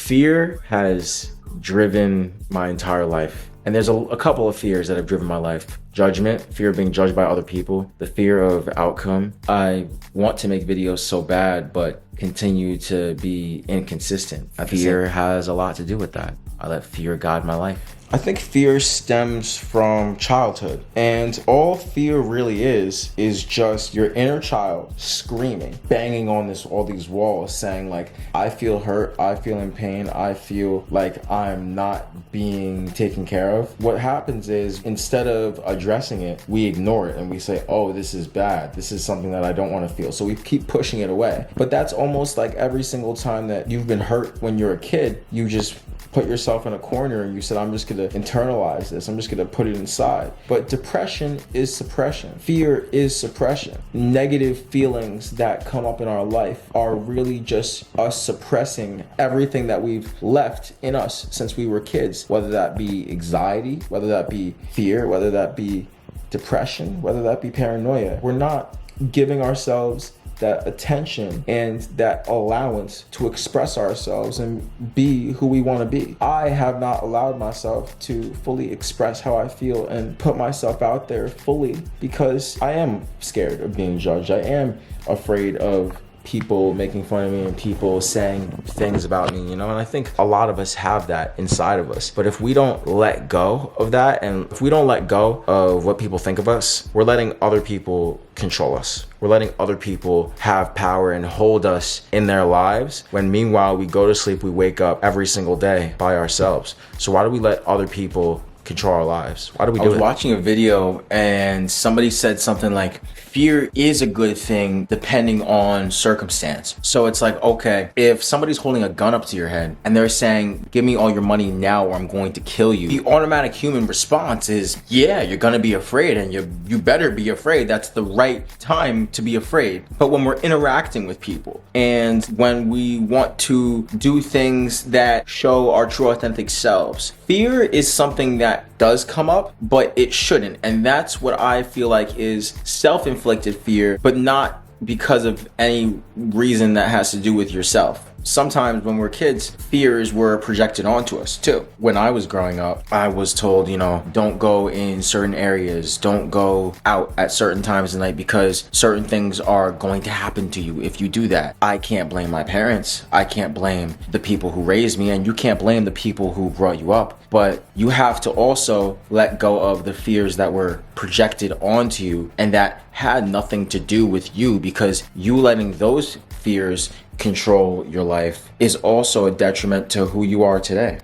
Fear has driven my entire life. And there's a couple of fears that have driven my life. Judgment, fear of being judged by other people, the fear of outcome. I want to make videos so bad, but continue to be inconsistent. Fear has a lot to do with that. I let fear guide my life. I think fear stems from childhood, and all fear really is just your inner child screaming, banging on all these walls, saying like, I feel hurt, I feel in pain, I feel like I'm not being taken care of. What happens is, instead of addressing it, we ignore it and we say, oh, this is bad, this is something that I don't want to feel, so we keep pushing it away. But that's almost like every single time that you've been hurt when you're a kid, you just put yourself in a corner and you said, I'm just gonna internalize this, I'm just gonna put it inside. But depression is suppression. Fear is suppression. Negative feelings that come up in our life are really just us suppressing everything that we've left in us since we were kids, whether that be anxiety, whether that be fear, whether that be depression, whether that be paranoia. We're not giving ourselves that attention and that allowance to express ourselves and be who we want to be. I have not allowed myself to fully express how I feel and put myself out there fully because I am scared of being judged. I am afraid of people making fun of me and people saying things about me, you know? And I think a lot of us have that inside of us. But if we don't let go of that, and if we don't let go of what people think of us, we're letting other people control us. We're letting other people have power and hold us in their lives, when meanwhile we go to sleep, we wake up every single day by ourselves. So why do we let other people control our lives? Why do we do it? I was watching a video and somebody said something like, fear is a good thing depending on circumstance. So it's like, okay, if somebody's holding a gun up to your head and they're saying, give me all your money now or I'm going to kill you, the automatic human response is, yeah, you're gonna be afraid, and you better be afraid. That's the right time to be afraid. But when we're interacting with people and when we want to do things that show our true authentic selves, fear is something that does come up, but it shouldn't. And that's what I feel like is self-inflicted fear, but not because of any reason that has to do with yourself. Sometimes when we're kids, fears were projected onto us too. When I was growing up, I was told, you know, don't go in certain areas, don't go out at certain times of the night because certain things are going to happen to you if you do that. I can't blame my parents. I can't blame the people who raised me, and you can't blame the people who brought you up. But you have to also let go of the fears that were projected onto you and that had nothing to do with you, because you letting those fears control your life is also a detriment to who you are today.